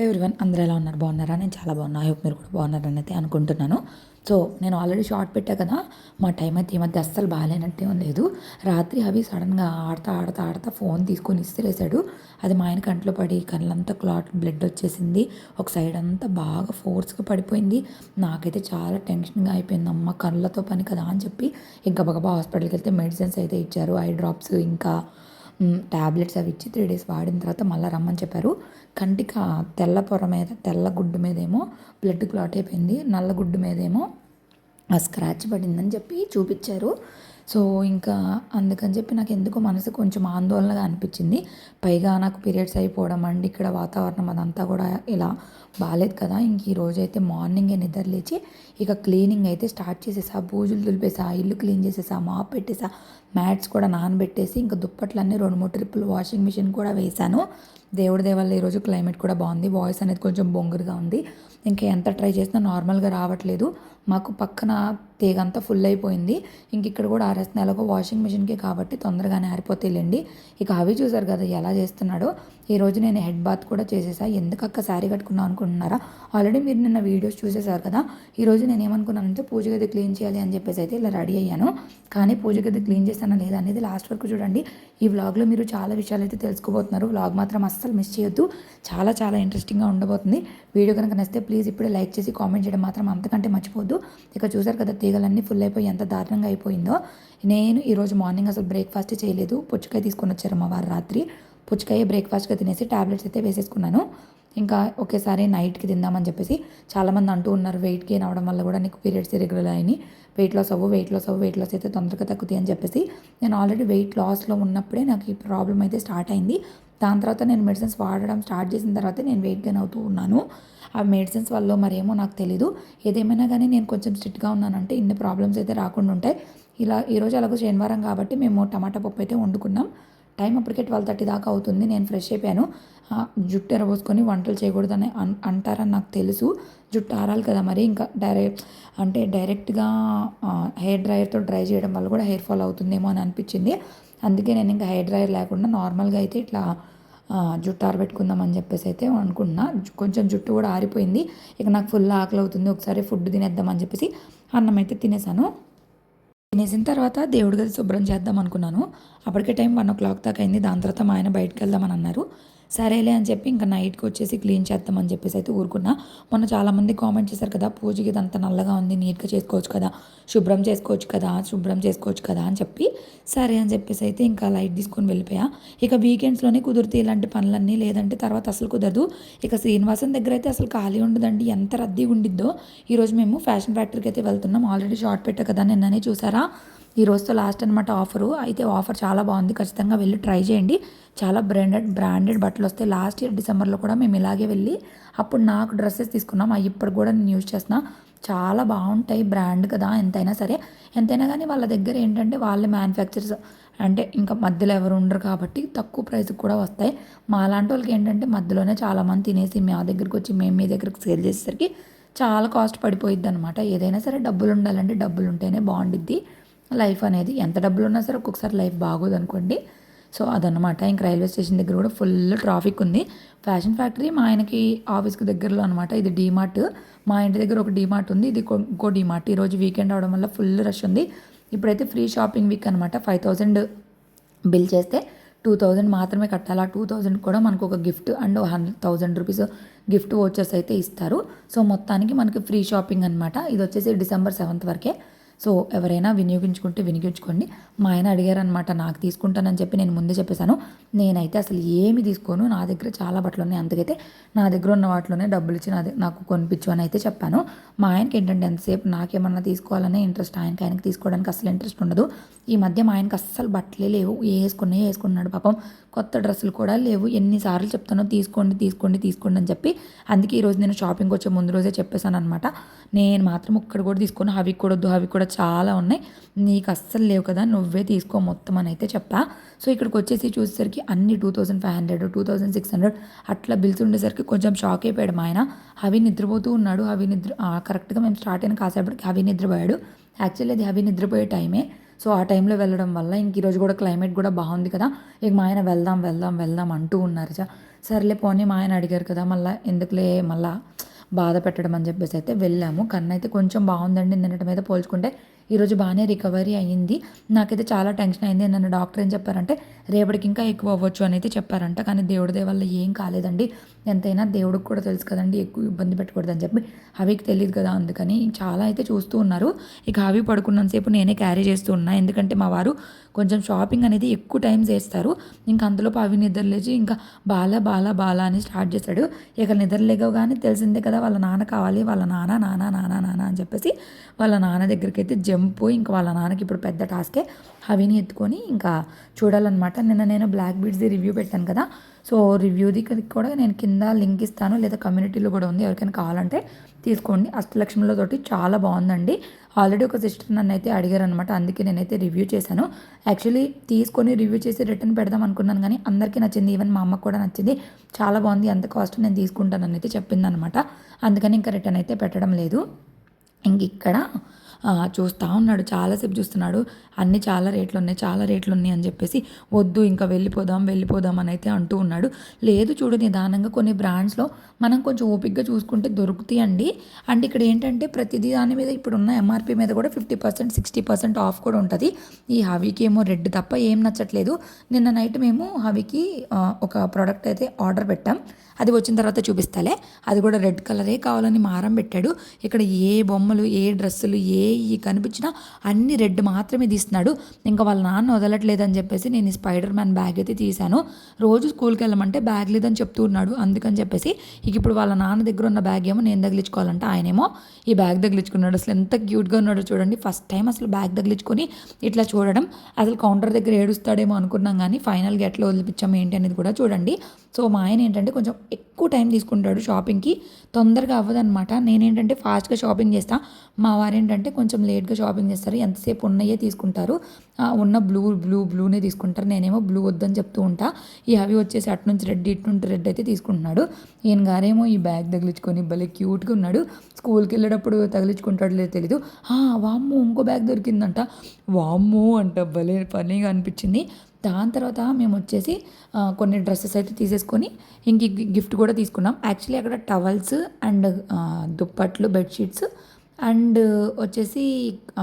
Everyone అందరూ ఎలా ఉన్నారు? బాగున్నారా? నేను చాలా బాగున్నా. ఐ హోప్ మీరు కూడా బాగున్నారని అయితే అనుకుంటున్నాను. సో నేను ఆల్రెడీ షార్ట్ పెట్టా కదా! మా టైం అయితే ఈ మధ్య అస్సలు బాగాలేనట్టే లేదు. రాత్రి అవి సడన్‌గా ఆడతా ఫోన్ తీసుకొని ఇసిరేసాడు. అది మా ఆయన కంట్లో పడి కళ్ళంతా బ్లడ్ వచ్చేసింది. ఒక సైడ్ అంతా బాగా ఫోర్స్‌గా పడిపోయింది. నాకైతే చాలా టెన్షన్‌గా అయిపోయింది. అమ్మ కళ్ళతో పని కదా అని చెప్పి ఇంక గబగబా హాస్పిటల్‌కి వెళ్తే మెడిసిన్స్ అయితే ఇచ్చారు. ఐ డ్రాప్స్ ఇంకా టాబ్లెట్స్ అవి ఇచ్చి 3 డేస్ వాడిన తర్వాత మళ్ళీ రమ్మని చెప్పారు. కంటికి తెల్ల పొర మీద తెల్ల గుడ్డు మీదేమో బ్లడ్ క్లాట్ అయిపోయింది. నల్ల గుడ్డు మీదేమో ఆ స్క్రాచ్ పడిందని చెప్పి చూపించారు. సో ఇంకా అందుకని చెప్పి నాకు ఎందుకో మనసు కొంచెం ఆందోళనగా అనిపించింది. పైగా నాకు పీరియడ్స్ అయిపోవడం అండి, ఇక్కడ వాతావరణం అదంతా కూడా ఇలా బాలేదు కదా! ఇంక ఈరోజైతే మార్నింగే నిద్ర లేచి ఇక క్లీనింగ్ అయితే స్టార్ట్ చేసేసా. బూజులు దులిపేసా, ఇల్లు క్లీన్ చేసేసా, మాప్ పెట్టేసా, మ్యాట్స్ కూడా నానబెట్టేసి ఇంకా దుప్పట్లన్నీ 2, 3 ట్రిప్పులు వాషింగ్ మిషన్ కూడా వేశాను. దేవుడి దయ వల్ల ఈరోజు క్లైమేట్ కూడా బాగుంది. వాయిస్ అనేది కొంచెం బొంగురుగా ఉంది. ఇంకా ఎంత ట్రై చేసినా నార్మల్గా రావట్లేదు. మాకు పక్కన తీగంతా ఫుల్ అయిపోయింది. ఇంక ఇక్కడ కూడా ఆరేస్తున్నా. ఎలాగో వాషింగ్ మిషన్కి కాబట్టి తొందరగానే ఆరిపోతాయిలేండి. ఇక అవి చూసారు కదా ఎలా చేస్తున్నాడో. ఈరోజు నేను హెడ్ బాత్ కూడా చేసేసా. ఎందుకక్క శారీ కట్టుకున్నాను అనుకుంటున్నారా? ఆల్రెడీ మీరు నిన్న వీడియోస్ చూసేసారు కదా! ఈరోజు నేను ఏమనుకున్నానంటే పూజ గది క్లీన్ చేయాలి అని చెప్పేసి అయితే ఇలా రెడీ అయ్యాను. కానీ పూజ గది క్లీన్ చేస్తానా లేదా అనేది లాస్ట్ వరకు చూడండి. ఈ వ్లాగ్లో మీరు చాలా విషయాలు అయితే తెలుసుకోబోతున్నారు. వ్లాగ్ మాత్రం అస్సలు మిస్ చేయొద్దు. చాలా చాలా ఇంట్రెస్టింగ్గా ఉండబోతుంది. వీడియో కనుక నచ్చితే ప్లీజ్ ఇప్పుడే లైక్ చేసి కామెంట్ చేయడం మాత్రం అంతకంటే మర్చిపోద్దు. ఇక చూసారు కదా తీగలన్నీ ఫుల్ అయిపోయి ఎంత దారుణంగా అయిపోయిందో. నేను ఈరోజు మార్నింగ్ అసలు బ్రేక్ఫాస్ట్ చేయలేదు. పుచ్చకాయ తీసుకొని వచ్చారు మా వారు రాత్రి. పుచ్చకాయ బ్రేక్ఫాస్ట్గా తినేసి టాబ్లెట్స్ అయితే వేసేసుకున్నాను. ఇంకా ఒకేసారి నైట్కి తిందామని చెప్పేసి చాలామంది అంటూ ఉన్నారు వెయిట్ గెయిన్ అవ్వడం వల్ల కూడా నీకు పీరియడ్స్ ఇరెగ్యులర్ అయినాయి, వెయిట్ లాస్ అయితే తొందరగా తగ్గుతాయి అని చెప్పేసి నేను ఆల్రెడీ వెయిట్ లాస్లో ఉన్నప్పుడే నాకు ఈ ప్రాబ్లం అయితే స్టార్ట్ అయింది. దాని తర్వాత నేను మెడిసిన్స్ వాడడం స్టార్ట్ చేసిన తర్వాత నేను వెయిట్ గెయిన్ అవుతూ ఉన్నాను. ఆ మెడిసిన్స్ వల్ల మరేమో నాకు తెలీదు. ఏదేమైనా కానీ నేను కొంచెం స్ట్రిక్ట్గా ఉన్నానంటే ఇన్ని ప్రాబ్లమ్స్ అయితే రాకుండా ఉంటాయి. ఇలా ఈరోజు అలాగో శనివారం కాబట్టి మేము టమాటా పప్పు అయితే వండుకున్నాం. టైం అప్పటికే 12:30 దాకా అవుతుంది. నేను ఫ్రెష్ అయిపోయాను. జుట్టు ఎరబోసుకొని వంటలు చేయకూడదని అంటారని నాకు తెలుసు. జుట్టు ఆరాలి కదా మరి. ఇంకా డైరెక్ట్గా హెయిర్ డ్రైయర్తో డ్రై చేయడం వల్ల కూడా హెయిర్ ఫాల్ అవుతుందేమో అని అనిపించింది. అందుకే నేను ఇంకా హెయిర్ డ్రైయర్ లేకుండా నార్మల్గా అయితే ఇట్లా జుట్టు ఆరబెట్టుకుందాం అని చెప్పేసి అయితే అనుకుంటున్నా. కొంచెం జుట్టు కూడా ఆరిపోయింది. ఇక నాకు ఫుల్ ఆకలి అవుతుంది. ఒకసారి ఫుడ్ తినేద్దాం అని చెప్పేసి అన్నం అయితే తినేసాను. తినేసిన తర్వాత దేవుడి గది శుభ్రం చేద్దాం అనుకున్నాను. అప్పటికే టైం 1:00 దాకా అయింది. దాని తర్వాత మా ఆయన బయటకు వెళ్దామని అన్నారు. సరేలే అని చెప్పి ఇంకా నైట్కి వచ్చేసి క్లీన్ చేద్దామని చెప్పేసి అయితే ఊరుకున్నా. మొన్న చాలామంది కామెంట్ చేశారు కదా, పూజకి ఇదంతా నల్లగా ఉంది, నీట్గా చేసుకోవచ్చు కదా, శుభ్రం చేసుకోవచ్చు కదా అని చెప్పి సరే అని చెప్పేసి అయితే ఇంకా లైట్ తీసుకొని వెళ్ళిపోయా. ఇక వీకెండ్స్లోనే కుదిరితే ఇలాంటి పనులన్నీ, లేదంటే తర్వాత అసలు కుదరదు. ఇక శ్రీనివాసం దగ్గర అయితే అసలు ఖాళీ ఉండదండి, ఎంత రద్దీ ఉండిద్దో. ఈరోజు మేము ఫ్యాషన్ ఫ్యాక్టరీకి అయితే వెళ్తున్నాం. ఆల్రెడీ షార్ట్ పెట్టా కదా నిన్ననే చూసారా. ఈ రోజుతో లాస్ట్ అనమాట ఆఫరు. అయితే ఆఫర్ చాలా బాగుంది. ఖచ్చితంగా వెళ్ళి ట్రై చేయండి. చాలా బ్రాండెడ్ బట్టలు వస్తాయి. లాస్ట్ ఇయర్ డిసెంబర్లో కూడా మేము ఇలాగే వెళ్ళి అప్పుడు నాకు డ్రెస్సెస్ తీసుకున్నాం. అవి ఇప్పుడు కూడా నేను యూజ్ చేస్తున్నా. చాలా బాగుంటాయి. బ్రాండ్ కదా, ఎంతైనా కానీ వాళ్ళ దగ్గర ఏంటంటే వాళ్ళే మ్యానుఫ్యాక్చర్స్, అంటే ఇంకా మధ్యలో ఎవరు ఉండరు కాబట్టి తక్కువ ప్రైస్కి కూడా వస్తాయి. మా లాంటి వాళ్ళకి ఏంటంటే మధ్యలోనే చాలామంది తినేసి మా దగ్గరికి వచ్చి మేము మీ దగ్గరికి సేల్ చేసేసరికి చాలా కాస్ట్ పడిపోయిద్ది అనమాట. ఏదైనా సరే డబ్బులు ఉండాలంటే డబ్బులు ఉంటేనే బాగుండిద్ది లైఫ్ అనేది. ఎంత డబ్బులు ఉన్నా సరే ఒక్కొక్కసారి లైఫ్ బాగోదు అనుకోండి. సో అదనమాట. ఇంక రైల్వే స్టేషన్ దగ్గర కూడా ఫుల్ ట్రాఫిక్ ఉంది. ఫ్యాషన్ ఫ్యాక్టరీ మా ఆయనకి ఆఫీస్కి దగ్గరలో అనమాట. ఇది డీమార్ట్. మా ఇంటి దగ్గర ఒక డీమార్ట్ ఉంది, ఇది ఇంకో డీమార్ట్. ఈరోజు వీకెండ్ అవడం వల్ల ఫుల్ రష్ ఉంది. ఇప్పుడైతే ఫ్రీ షాపింగ్ వీక్ అనమాట. 5,000 బిల్ చేస్తే 2,000 మాత్రమే కట్టాలి. ఆ 2,000 కూడా మనకు ఒక gift and 100,000 rupees gift vouchers అయితే ఇస్తారు. సో మొత్తానికి మనకి ఫ్రీ షాపింగ్ అనమాట. ఇది వచ్చేసి డిసెంబర్ 7th వరకే. సో ఎవరైనా వినియోగించుకోండి. మా ఆయన అడిగారనమాట, నాకు తీసుకుంటానని చెప్పి నేను ముందే చెప్పేశాను. నేనైతే అసలు ఏమి తీసుకోను, నా దగ్గర చాలా బట్టలు ఉన్నాయి, అందుకైతే నా దగ్గర ఉన్న వాటిలోనే డబ్బులు ఇచ్చి నాకు కొనిపించు అని అయితే చెప్పాను. మా ఆయనకి ఏంటంటే ఎంతసేపు నాకేమన్నా తీసుకోవాలనే ఇంట్రెస్ట్, ఆయనకి తీసుకోవడానికి అసలు ఇంట్రెస్ట్ ఉండదు. ఈ మధ్య మా ఆయనకి అస్సలు బట్టలే లేవు, వేసుకున్నాడు పాపం. కొత్త డ్రెస్సులు కూడా లేవు. ఎన్నిసార్లు చెప్తానో తీసుకోండి అని చెప్పి. అందుకే ఈరోజు నేను షాపింగ్ వచ్చే ముందు రోజే చెప్పేశాను అనమాట. నేను మాత్రం ఒక్కడ కూడా తీసుకొని హవికి కూడా వద్దు, హవికి కూడా చాలా ఉన్నాయి, నీకు అస్సలు లేవు కదా, నువ్వే తీసుకో మొత్తం అని అయితే చెప్పా. సో ఇక్కడికి వచ్చేసి చూసేసరికి అన్ని 2,500, 2,600 అట్లా బిల్స్ ఉండేసరికి కొంచెం షాక్ అయిపోయాడు మా ఆయన. హవి నిద్రపోతూ ఉన్నాడు. కరెక్ట్గా మేము స్టార్ట్ అయిన కాసేపటికి హవి నిద్రపోయాడు. యాక్చువల్లీ అది హవి నిద్రపోయే టైమే. సో ఆ టైంలో వెళ్ళడం వల్ల ఇంక ఈరోజు కూడా క్లైమేట్ కూడా బాగుంది కదా, ఇక మా ఆయన వెళ్దాం అంటూ ఉన్నారు. సర్లే పోనీ మా ఆయన అడిగారు కదా మళ్ళీ ఎందుకులే మళ్ళీ బాధ పెట్టడం అని చెప్పేసి అయితే వెళ్ళాము. కన్ను అయితే కొంచెం బాగుందండి నిన్నటి మీద పోల్చుకుంటే. ఈరోజు బాగానే రికవరీ అయ్యింది. నాకైతే చాలా టెన్షన్ అయింది. నన్ను డాక్టర్ ఏం చెప్పారంటే రేపటికి ఇంకా ఎక్కువ అవ్వచ్చు అని అయితే చెప్పారంట. కానీ దేవుడి దయ వల్ల ఏం కాలేదండి. ఎంతైనా దేవుడికి కూడా తెలుసు కదండి ఎక్కువ ఇబ్బంది పెట్టకూడదని చెప్పి. హవికి తెలియదు కదా అందుకని చాలా అయితే చూస్తూ ఉన్నారు. ఇక హవి పడుకున్నంతసేపు నేనే క్యారీ చేస్తూ ఉన్నా. ఎందుకంటే మా వారు కొంచెం షాపింగ్ అనేది ఎక్కువ టైం చేస్తారు. ఇంకా అందులోపు అవి నిద్ర లేచి ఇంకా బాలా బాలా బాలా అని స్టార్ట్ చేశాడు. ఇక నిద్ర లేవగానే తెలిసిందే కదా వాళ్ళ నాన్న కావాలి. వాళ్ళ నాన్న నాన్న నాన్న నాన్న అని చెప్పేసి వాళ్ళ నాన్న దగ్గరికి అయితే జంపు. ఇంకా వాళ్ళ నాన్నకి ఇప్పుడు పెద్ద టాస్కే హవిని ఎత్తుకొని ఇంకా చూడాలన్నమాట. నిన్న నేను బ్లాక్ బీడ్స్ది రివ్యూ పెట్టాను కదా, సో రివ్యూది కూడా నేను కింద లింక్ ఇస్తాను, లేదా కమ్యూనిటీలో కూడా ఉంది, ఎవరికైనా కావాలంటే తీసుకోండి. అష్టలక్ష్మిలతోటి చాలా బాగుందండి. ఆల్రెడీ ఒక సిస్టర్ నన్ను అయితే అడిగారు అనమాట, అందుకే నేనైతే రివ్యూ చేశాను. యాక్చువల్లీ తీసుకొని రివ్యూ చేసి రిటర్న్ పెడదాం అనుకున్నాను, కానీ అందరికీ నచ్చింది, ఈవెన్ మా అమ్మకు కూడా నచ్చింది. చాలా బాగుంది, అంత కాస్ట్ నేను తీసుకుంటానని అయితే చెప్పింది అనమాట. అందుకని ఇంకా రిటర్న్ అయితే పెట్టడం లేదు. ఇంక ఇక్కడ చూస్తూ ఉన్నాడు, చాలాసేపు చూస్తున్నాడు. అన్నీ చాలా రేట్లు ఉన్నాయి, చాలా రేట్లు ఉన్నాయి అని చెప్పేసి వద్దు ఇంకా వెళ్ళిపోదాం అని అయితే అంటూ ఉన్నాడు. లేదు చూడు నిదానంగా కొన్ని బ్రాండ్స్లో మనం కొంచెం ఓపిక్గా చూసుకుంటే దొరుకుతాయండి. అండ్ ఇక్కడ ఏంటంటే ప్రతిదీ దాని మీద ఇప్పుడున్న ఎంఆర్పి మీద కూడా 50% 60% ఆఫ్ కూడా ఉంటుంది. ఈ హవికి ఏమో రెడ్ తప్ప ఏం నచ్చట్లేదు. నిన్న నైట్ మేము హవికి ఒక ప్రోడక్ట్ అయితే ఆర్డర్ పెట్టాం. అది వచ్చిన తర్వాత చూపిస్తాలే. అది కూడా రెడ్ కలరే కావాలని మారం పెట్టాడు. ఇక్కడ ఏ బొమ్మలు, ఏ డ్రెస్సులు, కనిపించినా అన్ని రెడ్ మాత్రమే తీస్తున్నాడు. ఇంకా వాళ్ళ నాన్న వదలట్లేదని చెప్పేసి నేను ఈ స్పైడర్ మ్యాన్ బ్యాగ్ అయితే తీశాను. రోజు స్కూల్కి వెళ్ళమంటే బ్యాగ్ లేదని చెప్తూ ఉన్నాడు. అందుకని చెప్పేసి ఇక ఇప్పుడు వాళ్ళ నాన్న దగ్గర ఉన్న బ్యాగ్ ఏమో నేను తగిలించుకోవాలంటే ఆయనేమో ఈ బ్యాగ్ తగిలించుకున్నాడు. అసలు ఎంత క్యూట్గా ఉన్నాడో చూడండి. ఫస్ట్ టైం అసలు బ్యాగ్ తగిలించుకొని ఇట్లా చూడడం. అసలు కౌంటర్ దగ్గర ఏడుస్తాడేమో అనుకున్నాం, కానీ ఫైనల్గా ఎట్లా వదిలిపించాము ఏంటి అనేది కూడా చూడండి. సో మా ఆయన ఏంటంటే కొంచెం ఎక్కువ టైం తీసుకుంటాడు షాపింగ్కి, తొందరగా అవ్వదనమాట. నేనేంటంటే ఫాస్ట్గా షాపింగ్ చేస్తాను, మా వారు ఏంటంటే కొంచెం లేట్గా షాపింగ్ చేస్తారు. ఎంతసేపు ఉన్నయే తీసుకుంటారు, ఉన్న బ్లూనే తీసుకుంటారు. నేనేమో బ్లూ వద్దని చెప్తూ ఉంటా. ఈ అవి వచ్చేసి అటు నుంచి రెడ్, ఇటు నుండి రెడ్ అయితే తీసుకుంటున్నాడు. ఈయన గారేమో ఈ బ్యాగ్ తగిలించుకొని భలే క్యూట్గా ఉన్నాడు. స్కూల్కి వెళ్ళేటప్పుడు తగిలించుకుంటాడు లేదు తెలీదు. వామ్మో ఇంకో బ్యాగ్ దొరికిందంట, వామ్మో అంట, భలే ఫనీగా అనిపించింది. దాని తర్వాత మేము వచ్చేసి కొన్ని డ్రెస్సెస్ అయితే తీసేసుకొని ఇంక గిఫ్ట్ కూడా తీసుకున్నాం. యాక్చువల్లీ అక్కడ టవల్స్ అండ్ దుప్పట్లు, బెడ్షీట్స్ అండ్ వచ్చేసి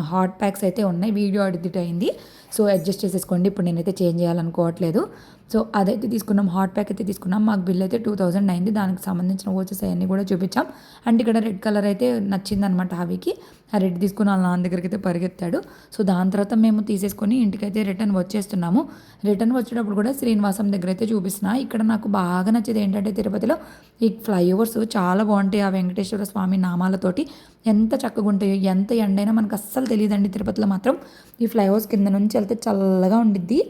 హాట్ ప్యాక్స్ అయితే ఉన్నాయి. వీడియో ఎడిట్ అయింది, సో అడ్జస్ట్ చేసేసుకోండి. ఇప్పుడు నేనైతే చేంజ్ చేయాలనుకోవట్లేదు. సో అదైతే తీసుకున్నాం, హాట్ ప్యాక్ అయితే తీసుకున్నాం. మాకు బిల్ అయితే 2000 అయింది. దానికి సంబంధించిన వచ్చేసి అవన్నీ కూడా చూపించాం. అండ్ ఇక్కడ రెడ్ కలర్ అయితే నచ్చిందనమాట హవికి. ఆ రెడ్ తీసుకుని వాళ్ళ నాన్న దగ్గరికి అయితే పరిగెత్తాడు. సో దాని తర్వాత మేము తీసేసుకొని ఇంటికైతే రిటర్న్ వచ్చేస్తున్నాము. రిటర్న్ వచ్చేటప్పుడు కూడా శ్రీనివాసం దగ్గర అయితే చూపిస్తున్నా. ఇక్కడ నాకు బాగా నచ్చేది ఏంటంటే తిరుపతిలో ఈ ఫ్లైఓవర్స్ చాలా బాగుంటాయి. ఆ వెంకటేశ్వర స్వామి నామాలతోటి ఎంత చక్కగా ఉంటాయో. ఎంత ఎండైనా మనకు అస్సలు తెలియదండి తిరుపతిలో మాత్రం. ఈ ఫ్లైఓవర్స్ కింద నుంచి వెళ్తే చల్లగా ఉండిద్ది.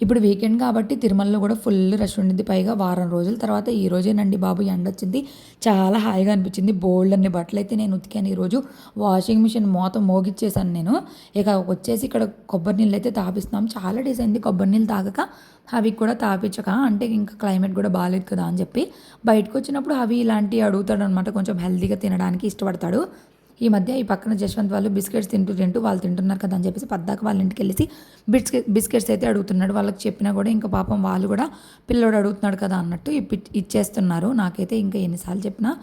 ఇప్పుడు వీకెండ్ కాబట్టి తిరుమలలో కూడా ఫుల్ రష్ ఉండింది. పైగా వారం రోజుల తర్వాత ఈ రోజేనండి బాబు ఎండ వచ్చింది. చాలా హాయిగా అనిపించింది. బోల్డ్ అన్ని బట్టలు అయితే నేను ఉతికాను ఈరోజు. వాషింగ్ మిషన్ మోగిచ్చేసాను నేను. ఇక వచ్చేసి ఇక్కడ కొబ్బరి నీళ్ళు అయితే తాపిస్తున్నాం. చాలా డేస్ అయింది కొబ్బరి నీళ్ళు తాగక, అవి కూడా తాపించక. అంటే ఇంకా క్లైమేట్ కూడా బాగాలేదు కదా అని చెప్పి బయటకు వచ్చినప్పుడు అవి ఇలాంటివి అడుగుతాడు అనమాట. కొంచెం హెల్తీగా తినడానికి ఇష్టపడతాడు. ఈ మధ్య ఈ పక్కన జశ్వంత్ వాళ్ళు బిస్కెట్స్ తింటూ వాళ్ళు తింటున్నారు కదా అని చెప్పేసి పద్దాక వాళ్ళ ఇంటికి వెళ్ళేసి బిస్కెట్స్ అయితే అడుగుతున్నాడు. వాళ్ళకి చెప్పినా కూడా ఇంకా పాపం వాళ్ళు కూడా పిల్లోడు అడుగుతున్నాడు కదా అన్నట్టు ఇచ్చేస్తున్నారు. నాకైతే ఇంకా ఎన్నిసార్లు చెప్పినా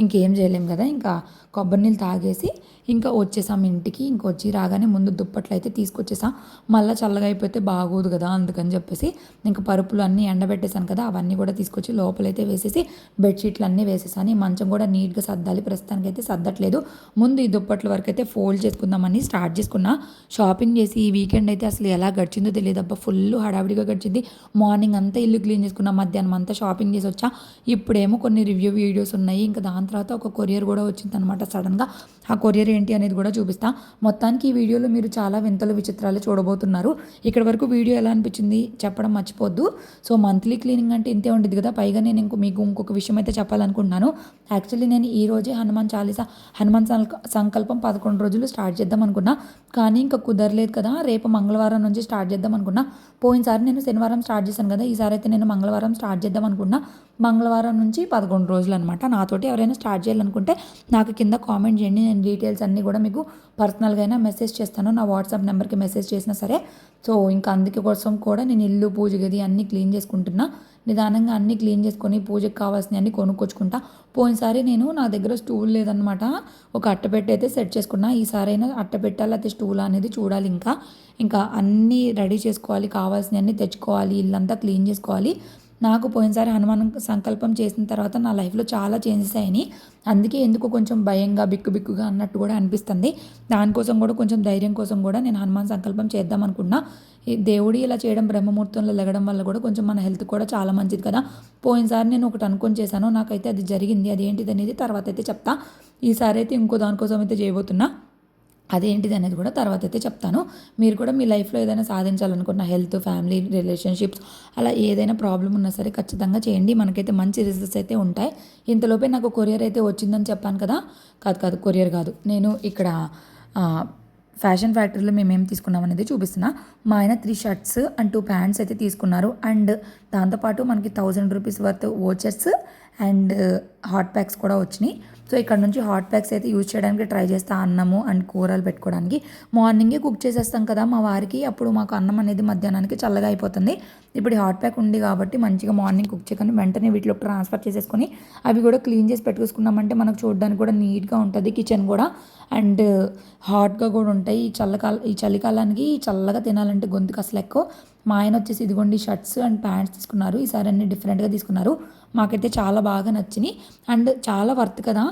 ఇంకేం చేయలేం కదా. ఇంకా కొబ్బరి నీళ్ళు తాగేసి ఇంకా వచ్చేసాం ఇంటికి. వచ్చి రాగానే ముందు దుప్పట్లు అయితే తీసుకొచ్చేసాం. మళ్ళీ చల్లగా అయిపోతే బాగోదు కదా అందుకని చెప్పేసి ఇంకా పరుపులు అన్నీ ఎండబెట్టేశాను కదా, అవన్నీ కూడా తీసుకొచ్చి లోపలైతే వేసేసి బెడ్షీట్లు అన్నీ వేసేసాను. ఈ మంచం కూడా నీట్గా సర్దాలి, ప్రస్తుతానికి అయితే సర్దట్లేదు. ముందు ఈ దుప్పట్ల వరకు అయితే ఫోల్డ్ చేసుకుందామని స్టార్ట్ చేసుకున్నా. షాపింగ్ చేసి ఈ వీకెండ్ అయితే అసలు ఎలా గడిచిందో తెలియదు అబ్బా. ఫుల్ హడావిడిగా గడిచింది. మార్నింగ్ అంతా ఇల్లు క్లీన్ చేసుకున్నా, మధ్యాహ్నం అంతా షాపింగ్ చేసి వచ్చా. ఇప్పుడేమో కొన్ని రివ్యూ వీడియోస్ ఉన్నాయి. ఇంకా దాని తర్వాత ఒక కొరియర్ కూడా వచ్చింది అనమాట సడన్గా. ఆ కొరియర్ ఏంటి అనేది కూడా చూపిస్తా. మొత్తానికి ఈ వీడియోలో మీరు చాలా వింతలు విచిత్రాలు చూడబోతున్నారు. ఇక్కడ వరకు వీడియో ఎలా అనిపించింది చెప్పడం మర్చిపోద్దు. సో మంత్లీ క్లీనింగ్ అంటే ఇంతే ఉండేది కదా. పైగా నేను మీకు ఇంకొక విషయం అయితే చెప్పాలనుకుంటున్నాను. యాక్చువల్లీ నేను ఈ రోజే హనుమాన్ సంకల్పం 11 రోజులు స్టార్ట్ చేద్దాం అనుకున్నా, కానీ ఇంకా కుదరలేదు కదా. రేపు మంగళవారం నుంచి స్టార్ట్ చేద్దాం అనుకున్నా. పోయినసారి నేను శనివారం స్టార్ట్ చేశాను కదా, ఈసారి అయితే నేను మంగళవారం స్టార్ట్ చేద్దాం అనుకున్నా. మంగళవారం నుంచి 11 రోజులు అనమాట. నాతోటి ఎవరైనా స్టార్ట్ చేయాలనుకుంటే నాకు కింద కామెంట్ చేయండి. నేను డీటెయిల్స్ అన్నీ కూడా మీకు పర్సనల్గా అయినా మెసేజ్ చేస్తాను. నా వాట్సాప్ నెంబర్కి మెసేజ్ చేసినా సరే. సో ఇంకా అందుకే కోసం కూడా నేను ఇల్లు పూజ గది అన్నీ క్లీన్ చేసుకుంటున్నా. నిదానంగా అన్నీ క్లీన్ చేసుకొని పూజకు కావాల్సినవి అన్నీ కొనుక్కొచ్చుకుంటా. పోయినసారి నేను నా దగ్గర స్టూల్ లేదనమాట. ఒక అట్టపెట్టె అయితే సెట్ చేసుకున్నా. ఈసారైనా అట్టపెట్టె లేకపోతే స్టూల్ అనేది చూడాలి. ఇంకా అన్నీ రెడీ చేసుకోవాలి, కావాల్సినవి అన్నీ తెచ్చుకోవాలి, ఇల్లంతా క్లీన్ చేసుకోవాలి. నాకు పోయినసారి హనుమాన్ సంకల్పం చేసిన తర్వాత నా లైఫ్లో చాలా చేంజెస్ అయినాయి. అందుకే ఎందుకో కొంచెం భయంగా బిక్కుగా అన్నట్టు కూడా అనిపిస్తుంది. దానికోసం కూడా కొంచెం ధైర్యం కోసం కూడా నేను హనుమాన్ సంకల్పం చేద్దాం అనుకున్నా. ఈ దేవుడి ఇలా చేయడం బ్రహ్మముహూర్తంలో లెగడం వల్ల కూడా కొంచెం మన హెల్త్ కూడా చాలా మంచిది కదా. పోయినసారి నేను ఒకటి అనుకొని చేశాను, నాకైతే అది జరిగింది. అది ఏంటిది అనేది తర్వాత అయితే చెప్తా. ఈసారి అయితే ఇంకో దానికోసం అయితే చేయబోతున్నా. అదేంటిది అనేది కూడా తర్వాత అయితే చెప్తాను. మీరు కూడా మీ లైఫ్లో ఏదైనా సాధించాలనుకున్న హెల్త్, ఫ్యామిలీ, రిలేషన్షిప్స్ అలా ఏదైనా ప్రాబ్లం ఉన్నా సరే ఖచ్చితంగా చేయండి. మనకైతే మంచి రిజల్ట్స్ అయితే ఉంటాయి. ఇంతలోపే నాకు కొరియర్ అయితే వచ్చిందని చెప్పాను కదా. కాదు కొరియర్ కాదు, నేను ఇక్కడ ఫ్యాషన్ ఫ్యాక్టరీలో మేమేం తీసుకున్నాం అనేది చూపిస్తున్నా. మా ఆయన 3 షర్ట్స్ అండ్ 2 ప్యాంట్స్ అయితే తీసుకున్నారు. అండ్ దాంతోపాటు మనకి 1000 rupees worth vouchers and hot packs కూడా వచ్చినాయి. సో ఇక్కడ నుంచి హాట్ ప్యాక్స్ అయితే యూజ్ చేయడానికి ట్రై చేస్తా. అన్నము అండ్ కూరలు పెట్టుకోవడానికి మార్నింగే కుక్ చేసేస్తాం కదా మా వారికి. అప్పుడు మాకు అన్నం అనేది మధ్యాహ్నానికి చల్లగా అయిపోతుంది. ఇప్పుడు హాట్ ప్యాక్ ఉంది కాబట్టి మంచిగా మార్నింగ్ కుక్ చేయకుండా వెంటనే వీటిలో ట్రాన్స్ఫర్ చేసేసుకొని అవి కూడా క్లీన్ చేసి పెట్టుకున్నామంటే మనకు చూడడానికి కూడా నీట్గా ఉంటుంది కిచెన్ కూడా. అండ్ హాట్గా కూడా ఉంటాయి. ఈ చలికాలానికి చల్లగా తినాలంటే గొంతుకు అసలు ఎక్కువ. మా ఆయన వచ్చేసి ఇదిగోండి షర్ట్స్ అండ్ ప్యాంట్స్ తీసుకున్నారు. ఈసారి అన్ని డిఫరెంట్గా తీసుకున్నారు. మాకైతే చాలా బాగా నచ్చినాయి అండ్ చాలా వర్త్ కదా.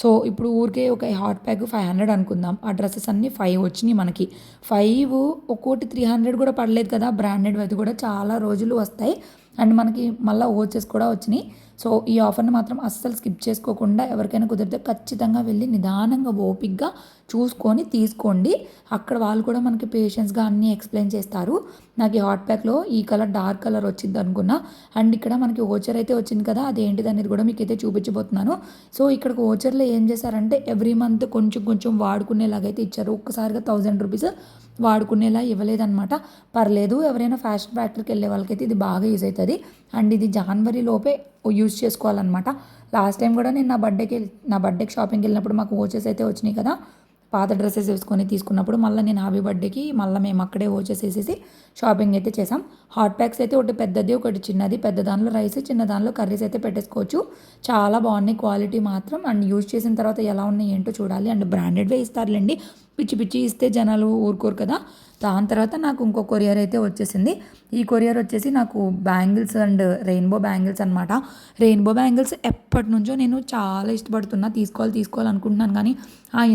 సో ఇప్పుడు ఊరికే ఒక హాట్ ప్యాక్ 500 అనుకుందాం. ఆ డ్రెస్సెస్ అన్నీ 5 వచ్చినాయి మనకి. 5 ఒక్కోటి 300 కూడా పడలేదు కదా. బ్రాండెడ్ అది కూడా చాలా రోజులు వస్తాయి. అండ్ మనకి మళ్ళీ ఓచెస్ కూడా వచ్చినాయి. సో ఈ ఆఫర్ని మాత్రం అస్సలు స్కిప్ చేసుకోకుండా ఎవరికైనా కుదిరితే ఖచ్చితంగా వెళ్ళి నిదానంగా ఓపిక్గా చూసుకొని తీసుకోండి. అక్కడ వాళ్ళు కూడా మనకి పేషెన్స్గా అన్నీ ఎక్స్ప్లెయిన్ చేస్తారు. నాకు ఈ హాట్ ప్యాక్లో ఈ కలర్ డార్క్ కలర్ వచ్చింది అనుకున్నా. అండ్ ఇక్కడ మనకి ఓచర్ అయితే వచ్చింది కదా, అదేంటిది అనేది కూడా మీకు అయితే చూపించబోతున్నాను. సో ఇక్కడ ఓచర్లో ఏం చేశారంటే ఎవ్రీ మంత్ కొంచెం వాడుకునేలాగైతే ఇచ్చారు. ఒక్కసారిగా 1000 రూపీస్ వాడుకునేలా ఇవ్వలేదన్నమాట. పర్లేదు, ఎవరైనా ఫ్యాషన్ ఫ్యాక్టరీకి వెళ్ళే వాళ్ళకైతే ఇది బాగా యూజ్ అవుతుంది. అండ్ ఇది జనవరి లోపే యూజ్ చేసుకోవాలన్నమాట. లాస్ట్ టైం కూడా నేను నా బర్త్డేకి షాపింగ్కి వెళ్ళినప్పుడు మాకు ఓచెస్ అయితే వచ్చినాయి కదా. పాత డ్రెస్సెస్ వేసుకొని తీసుకున్నప్పుడు మళ్ళీ నేను హాబీ బర్త్డేకి మళ్ళీ మేము అక్కడే ఓచెస్ వేసేసి షాపింగ్ అయితే చేసాం. హాట్ ప్యాక్స్ అయితే ఒకటి పెద్దది ఒకటి చిన్నది. పెద్ద దానిలో రైస్, చిన్న దానిలో కర్రీస్ అయితే పెట్టేసుకోవచ్చు. చాలా బాగున్నాయి క్వాలిటీ మాత్రం. అండ్ యూజ్ చేసిన తర్వాత ఎలా ఉన్నాయి ఏంటో చూడాలి. అండ్ బ్రాండెడ్వే ఇస్తారులేండి. పిచ్చి ఇస్తే జనాలు ఊరుకోరు కదా. దాని తర్వాత నాకు ఇంకో కొరియర్ అయితే వచ్చేసింది. ఈ కొరియర్ వచ్చేసి నాకు బ్యాంగిల్స్ అండ్ రెయిన్బో బ్యాంగిల్స్ అనమాట. రెయిన్బో బ్యాంగిల్స్ ఎప్పటి నుంచో నేను చాలా ఇష్టపడుతున్నా, తీసుకోవాలి అనుకుంటున్నాను. కానీ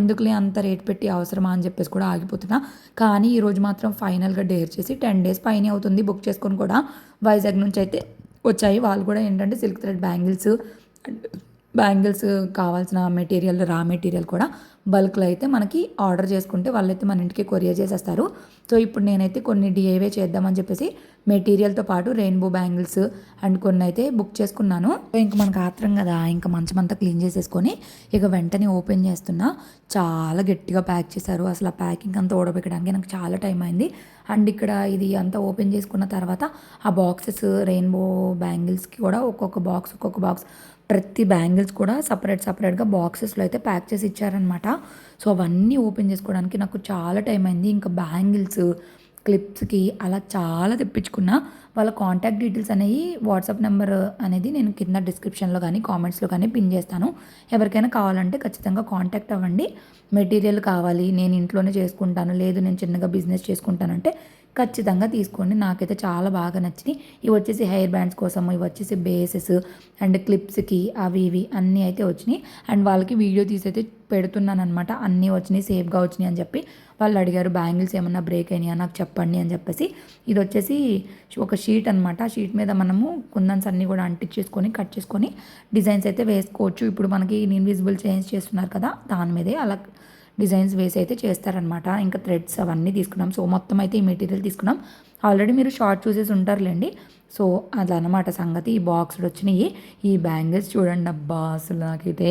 ఎందుకులే అంత రేట్ పెట్టి అవసరమా అని చెప్పేసి కూడా ఆగిపోతున్నా. కానీ ఈరోజు మాత్రం ఫైనల్గా డేర్ చేసి 10 డేస్ పైనే అవుతుంది బుక్ చేసుకొని కూడా. వైజాగ్ నుంచి అయితే వచ్చాయి. వాళ్ళు కూడా ఏంటంటే సిల్క్ థ్రెడ్ బ్యాంగిల్స్ కావాల్సిన మెటీరియల్, రా మెటీరియల్ కూడా బల్క్లో అయితే మనకి ఆర్డర్ చేసుకుంటే వాళ్ళైతే మన ఇంటికి కొరియర్ చేసేస్తారు. సో ఇప్పుడు నేనైతే కొన్ని డిఐవే చేద్దామని చెప్పేసి మెటీరియల్తో పాటు రెయిన్బో బ్యాంగిల్స్ అండ్ కొన్ని అయితే బుక్ చేసుకున్నాను. ఇంక మనకు ఆత్రం కదా, ఇంకా మంచమంతా క్లీన్ చేసేసుకొని ఇక వెంటనే ఓపెన్ చేస్తున్నా. చాలా గట్టిగా ప్యాక్ చేశారు. అసలు ఆ ప్యాకింగ్ అంతా ఓడబెట్టడానికి నాకు చాలా టైం అయింది. అండ్ ఇక్కడ ఇది అంతా ఓపెన్ చేసుకున్న తర్వాత ఆ బాక్సెస్, రెయిన్బో బ్యాంగిల్స్కి కూడా ఒక్కొక్క బాక్స్ ప్రతి బ్యాంగిల్స్ కూడా సపరేట్గా బాక్సెస్లో అయితే ప్యాక్ చేసి ఇచ్చారనమాట. సో అవన్నీ ఓపెన్ చేసుకోవడానికి నాకు చాలా టైం అయింది. ఇంకా బ్యాంగిల్స్, క్లిప్స్కి అలా చాలా తెప్పించుకున్నా. వాళ్ళ కాంటాక్ట్ డీటెయిల్స్ అనేవి వాట్సాప్ నెంబర్ అనేది నేను కింద డిస్క్రిప్షన్లో కానీ కామెంట్స్లో కానీ పిన్ చేస్తాను. ఎవరికైనా కావాలంటే ఖచ్చితంగా కాంటాక్ట్ అవ్వండి. మెటీరియల్ కావాలి, నేను ఇంట్లోనే చేసుకుంటాను, లేదు నేను చిన్నగా బిజినెస్ చేసుకుంటానంటే ఖచ్చితంగా తీసుకోండి. నాకైతే చాలా బాగా నచ్చినాయి. ఇవి వచ్చేసి హెయిర్ బ్యాండ్స్ కోసం, ఇవి వచ్చేసి బేసెస్ అండ్ క్లిప్స్కి అవి ఇవి అన్నీ అయితే వచ్చినాయి. అండ్ వాళ్ళకి వీడియో తీసి అయితే పెడుతున్నాను అనమాట. అన్నీ వచ్చినాయి, సేఫ్గా వచ్చినాయి అని చెప్పి వాళ్ళు అడిగారు. బ్యాంగిల్స్ ఏమన్నా బ్రేక్ అయినాయా నాకు చెప్పండి అని చెప్పేసి. ఇది వచ్చేసి ఒక షీట్ అనమాట. ఆ షీట్ మీద మనము కుందన్స్ అన్నీ కూడా అంటించేసుకొని కట్ చేసుకొని డిజైన్స్ అయితే వేసుకోవచ్చు. ఇప్పుడు మనకి ఇన్విజిబుల్ చేంజ్ చేస్తున్నారు కదా, దాని మీదే అలా డిజైన్స్ వేసి అయితే చేస్తారనమాట. ఇంకా థ్రెడ్స్ అవన్నీ తీసుకున్నాం. సో మొత్తం అయితే ఈ మెటీరియల్ తీసుకున్నాం. ఆల్రెడీ మీరు షార్ట్ చూసేసి ఉంటారులేండి. సో అదనమాట సంగతి. ఈ బాక్స్లు వచ్చినాయి. ఈ బ్యాంగిల్స్ చూడండి, అబ్బా అసలు నాకైతే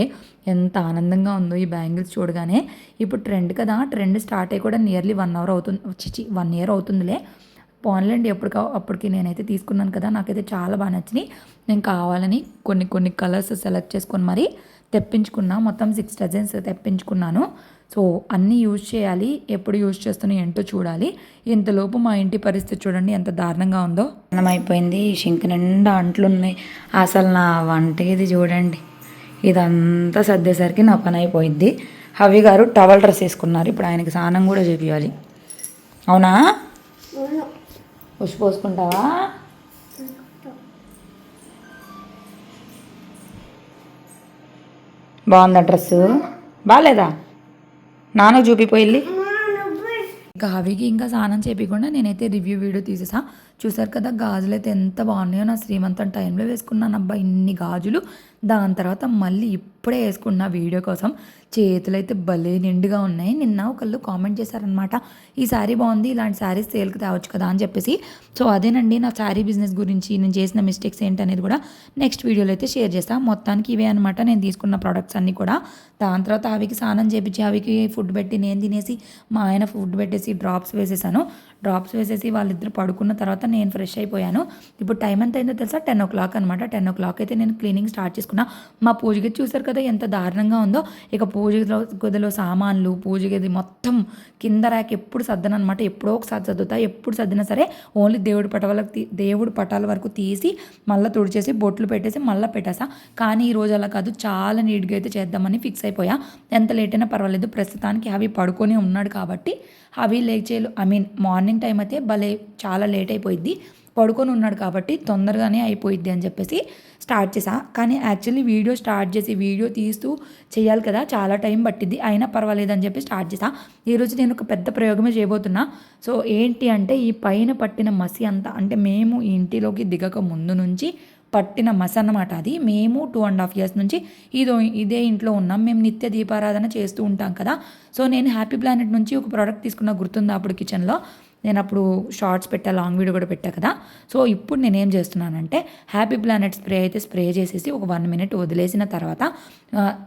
ఎంత ఆనందంగా ఉందో ఈ బ్యాంగిల్స్ చూడగానే. ఇప్పుడు ట్రెండ్ కదా, ట్రెండ్ స్టార్ట్ అయ్యి కూడా నియర్లీ 1 అవర్ అవుతుంది, 1 ఇయర్ అవుతుందిలే. పోన్లేండి అప్పటికి నేనైతే తీసుకున్నాను కదా, నాకైతే చాలా బాగా నచ్చినాయి. నేను కావాలని కొన్ని కలర్స్ సెలెక్ట్ చేసుకొని మరి తెప్పించుకున్నా. మొత్తం 6 డజన్స్ తెప్పించుకున్నాను. సో అన్నీ యూజ్ చేయాలి, ఎప్పుడు యూజ్ చేస్తున్నా ఏంటో చూడాలి. ఇంతలోపు మా ఇంటి పరిస్థితి చూడండి ఎంత దారుణంగా ఉందో. అన్నం అయిపోయింది, షింక్ నిండా అంట్లున్నాయి. అసలు నా వంట ఇది చూడండి, ఇదంతా సర్దేసరికి నా పని అయిపోయింది. హవి గారు టవల్ డ్రెస్ వేసుకున్నారు, ఇప్పుడు ఆయనకి స్నానం కూడా చేపియాలి. అవునా? పోసుకుంటావా? బాగుందా డ్రెస్సు? బాగాలేదా? నాన్న చూపిపోయి ఇంకా హవికి ఇంకా స్నానం చేయకుండా నేనైతే రివ్యూ వీడియో తీసేసా. చూసారు కదా గాజులు అయితే ఎంత బాగున్నాయో. నా శ్రీమంతం టైంలో వేసుకున్నాను అబ్బా ఇన్ని గాజులు. దాని తర్వాత మళ్ళీ ఇప్పుడే వేసుకున్న వీడియో కోసం. చేతులు అయితే భలే నిండుగా ఉన్నాయి. నిన్న ఒకళ్ళు కామెంట్ చేశారనమాట, ఈ శారీ బాగుంది, ఇలాంటి శారీస్ సేల్కి తేవచ్చు కదా అని చెప్పేసి. సో అదేనండి నా శారీ బిజినెస్ గురించి నేను చేసిన మిస్టేక్స్ ఏంటనేది కూడా నెక్స్ట్ వీడియోలో అయితే షేర్ చేస్తాను. మొత్తానికి ఇవే అనమాట నేను తీసుకున్న ప్రోడక్ట్స్ అన్నీ కూడా. దాని తర్వాత అవికి స్నానం చేపించి అవికి ఫుడ్ పెట్టి నేను తినేసి మా ఆయన ఫుడ్ పెట్టేసి డ్రాప్స్ వేసేసాను. డ్రాప్స్ వేసేసి వాళ్ళిద్దరు పడుకున్న తర్వాత నేను ఫ్రెష్ అయిపోయాను. ఇప్పుడు టైం ఎంత అయిందో తెలుసా? 10 o'clock అనమాట. 10 o'clock అయితే నేను క్లీనింగ్ స్టార్ట్ చేసుకున్నా. మా పూజ గది చూసారు కదా ఎంత దారుణంగా ఉందో. ఇక పూజ గదిలో సామాన్లు, పూజ గది మొత్తం కింద ర్యాక్ ఎప్పుడు సర్దను అనమాట. ఎప్పుడో ఒకసారి సర్దుతా. ఎప్పుడు సర్దినా సరే ఓన్లీ దేవుడి పటాల వరకు తీసి మళ్ళీ తుడిచేసి బొట్లు పెట్టేసి మళ్ళీ పెట్టేసా. కానీ ఈరోజు అలా కాదు, చాలా నీట్గా అయితే చేద్దామని ఫిక్స్ అయిపోయా. ఎంత లేట్ అయినా పర్వాలేదు, ప్రస్తుతానికి అవి పడుకొని ఉన్నాడు కాబట్టి అవి మార్నింగ్ టైం అయితే భలే చాలా లేట్ అయిపోయింది. పడుకొని ఉన్నాడు కాబట్టి తొందరగానే అయిపోయిద్ది అని చెప్పేసి స్టార్ట్ చేసా. కానీ యాక్చువల్లీ వీడియో స్టార్ట్ చేసి వీడియో తీస్తూ చేయాలి కదా, చాలా టైం పట్టిద్ది. అయినా పర్వాలేదు అని చెప్పి స్టార్ట్ చేసా. ఈరోజు నేను ఒక పెద్ద ప్రయోగమే చేయబోతున్నా. సో ఏంటి అంటే ఈ పైన పట్టిన మసి అంతా, అంటే మేము ఇంటిలోకి దిగక ముందు నుంచి పట్టిన మస అన్నమాట. అది మేము 2.5 years నుంచి ఇదే ఇంట్లో ఉన్నాం. మేము నిత్య దీపారాధన చేస్తూ ఉంటాం కదా. సో నేను హ్యాపీ ప్లానెట్ నుంచి ఒక ప్రోడక్ట్ తీసుకున్న గుర్తుందా అప్పుడు కిచెన్లో. నేను అప్పుడు షార్ట్స్ పెట్టా, లాంగ్ వీడియో కూడా పెట్టా కదా. సో ఇప్పుడు నేనేం చేస్తున్నానంటే హ్యాపీ ప్లానెట్ స్ప్రే అయితే స్ప్రే చేసేసి ఒక 1 minute వదిలేసిన తర్వాత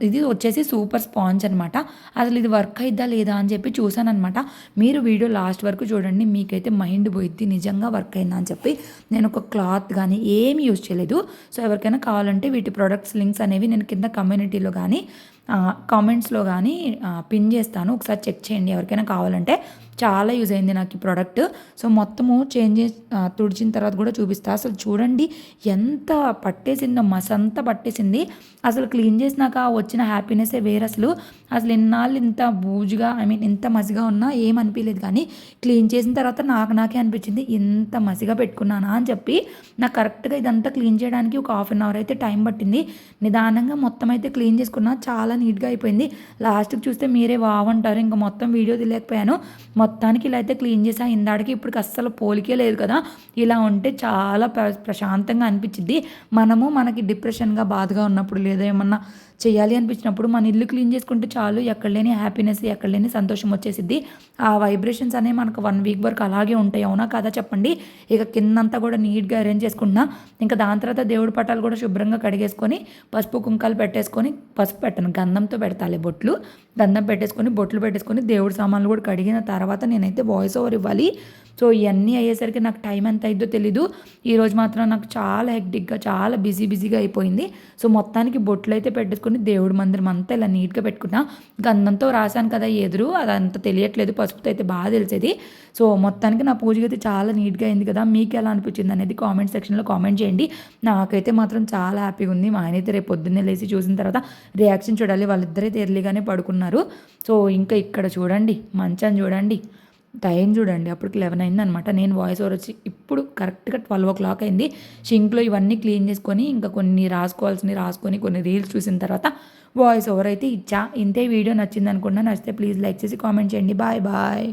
ఇది వచ్చేసి సూపర్ స్పాంజ్ అనమాట. అసలు ఇది వర్క్ అయిద్దా లేదా అని చెప్పి చూసానమాట. మీరు వీడియో లాస్ట్ వరకు చూడండి, మీకైతే మైండ్ పోయిద్ది నిజంగా వర్క్ అయిందా అని చెప్పి. నేను ఒక క్లాత్ కానీ ఏమి యూజ్ చేయలేదు. సో ఎవరికైనా కావాలంటే వీటి ప్రొడక్ట్స్ లింక్స్ అనేవి నేను కింద కమ్యూనిటీలో కానీ కామెంట్స్లో కానీ పిన్ చేస్తాను, ఒకసారి చెక్ చేయండి ఎవరికైనా కావాలంటే. చాలా యూజ్ అయింది నాకు ఈ ప్రోడక్ట్. సో మొత్తము చేంజ్ చేసి తుడిచిన తర్వాత కూడా చూపిస్తా. అసలు చూడండి ఎంత పట్టేసిందో, మస అంతా పట్టేసింది. అసలు క్లీన్ చేసినాక వచ్చిన హ్యాపీనెస్సే వేరు. అసలు ఎన్నాళ్ళు ఇంత బూజుగా ఇంత మసిగా ఉన్నా ఏమనిపించలేదు. కానీ క్లీన్ చేసిన తర్వాత నాకే అనిపించింది ఇంత మసిగా పెట్టుకున్నానా అని చెప్పి. నాకు కరెక్ట్గా ఇదంతా క్లీన్ చేయడానికి ఒక 1/2 hour అయితే టైం పట్టింది. నిదానంగా మొత్తం అయితే క్లీన్ చేసుకున్నా, చాలా నీట్గా అయిపోయింది. లాస్ట్కి చూస్తే మీరే వావంటారు. ఇంకా మొత్తం వీడియో తీయలేకపోయాను. మొత్తానికి ఇలా అయితే క్లీన్ చేసా. ఇందాడికి ఇప్పటికి అస్సలు పోలికే లేదు కదా. ఇలా ఉంటే చాలా ప్రశాంతంగా అనిపించింది. మనకి డిప్రెషన్గా బాధగా ఉన్నప్పుడు లేదా ఏమన్నా చేయాలి అనిపించినప్పుడు మన ఇల్లు క్లీన్ చేసుకుంటే చాలు, ఎక్కడ లేని హ్యాపీనెస్, ఎక్కడ లేని సంతోషం వచ్చేసిద్ది. ఆ వైబ్రేషన్స్ అనేవి మనకు 1 week వరకు అలాగే ఉంటాయి. అవునా కదా చెప్పండి. ఇక కిందంతా కూడా నీట్గా అరేంజ్ చేసుకుంటున్నా. ఇంకా దాని తర్వాత దేవుడి పటాలు కూడా శుభ్రంగా కడిగేసుకొని పసుపు కుంకాలు పెట్టేసుకొని, పసుపు పెట్టను గంధంతో పెడతాలి బొట్లు, గంధం పెట్టేసుకొని బొట్లు పెట్టేసుకొని దేవుడి సామాన్లు కూడా కడిగిన తర్వాత నేనైతే వాయిస్ ఓవర్ ఇవ్వాలి. సో ఇవన్నీ అయ్యేసరికి నాకు టైం ఎంత అయిందో తెలీదు. ఈరోజు మాత్రం నాకు చాలా హెక్టిక్గా, చాలా బిజీగా అయిపోయింది. సో మొత్తానికి బొట్లు అయితే పెట్టేసుకొని దేవుడి మందిరం అంతా ఇలా నీట్గా పెట్టుకున్నా. గంధంతో రాశాను కదా ఎదురు, అదంతా తెలియట్లేదు, పసుపుతో అయితే బాగా తెలిసేది. సో మొత్తానికి నా పూజ అయితే చాలా నీట్గా అయింది కదా. మీకు ఎలా అనిపించింది అనేది కామెంట్ సెక్షన్లో కామెంట్ చేయండి. నాకైతే మాత్రం చాలా హ్యాపీగా ఉంది. మా ఆయన అయితే రేపు పొద్దున్నే లేచి చూసిన తర్వాత రియాక్షన్ చూడాలి. వాళ్ళిద్దరైతే ఎర్లీగానే పడుకున్నారు. సో ఇంకా ఇక్కడ చూడండి, మంచాన్ని చూడండి, టైం చూడండి, అప్పటికి 11 అయిందనమాట. నేను వాయిస్ ఓవర్ వచ్చి ఇప్పుడు కరెక్ట్గా 12 o'clock అయింది. షింక్లో ఇవన్నీ క్లీన్ చేసుకొని ఇంకా కొన్ని రాసుకొని కొన్ని రీల్స్ చూసిన తర్వాత వాయిస్ ఓవర్ అయితే ఇచ్చా. ఇంతే. వీడియో నచ్చింది అనుకున్నా. నచ్చితే ప్లీజ్ లైక్ చేసి కామెంట్ చేయండి. బాయ్.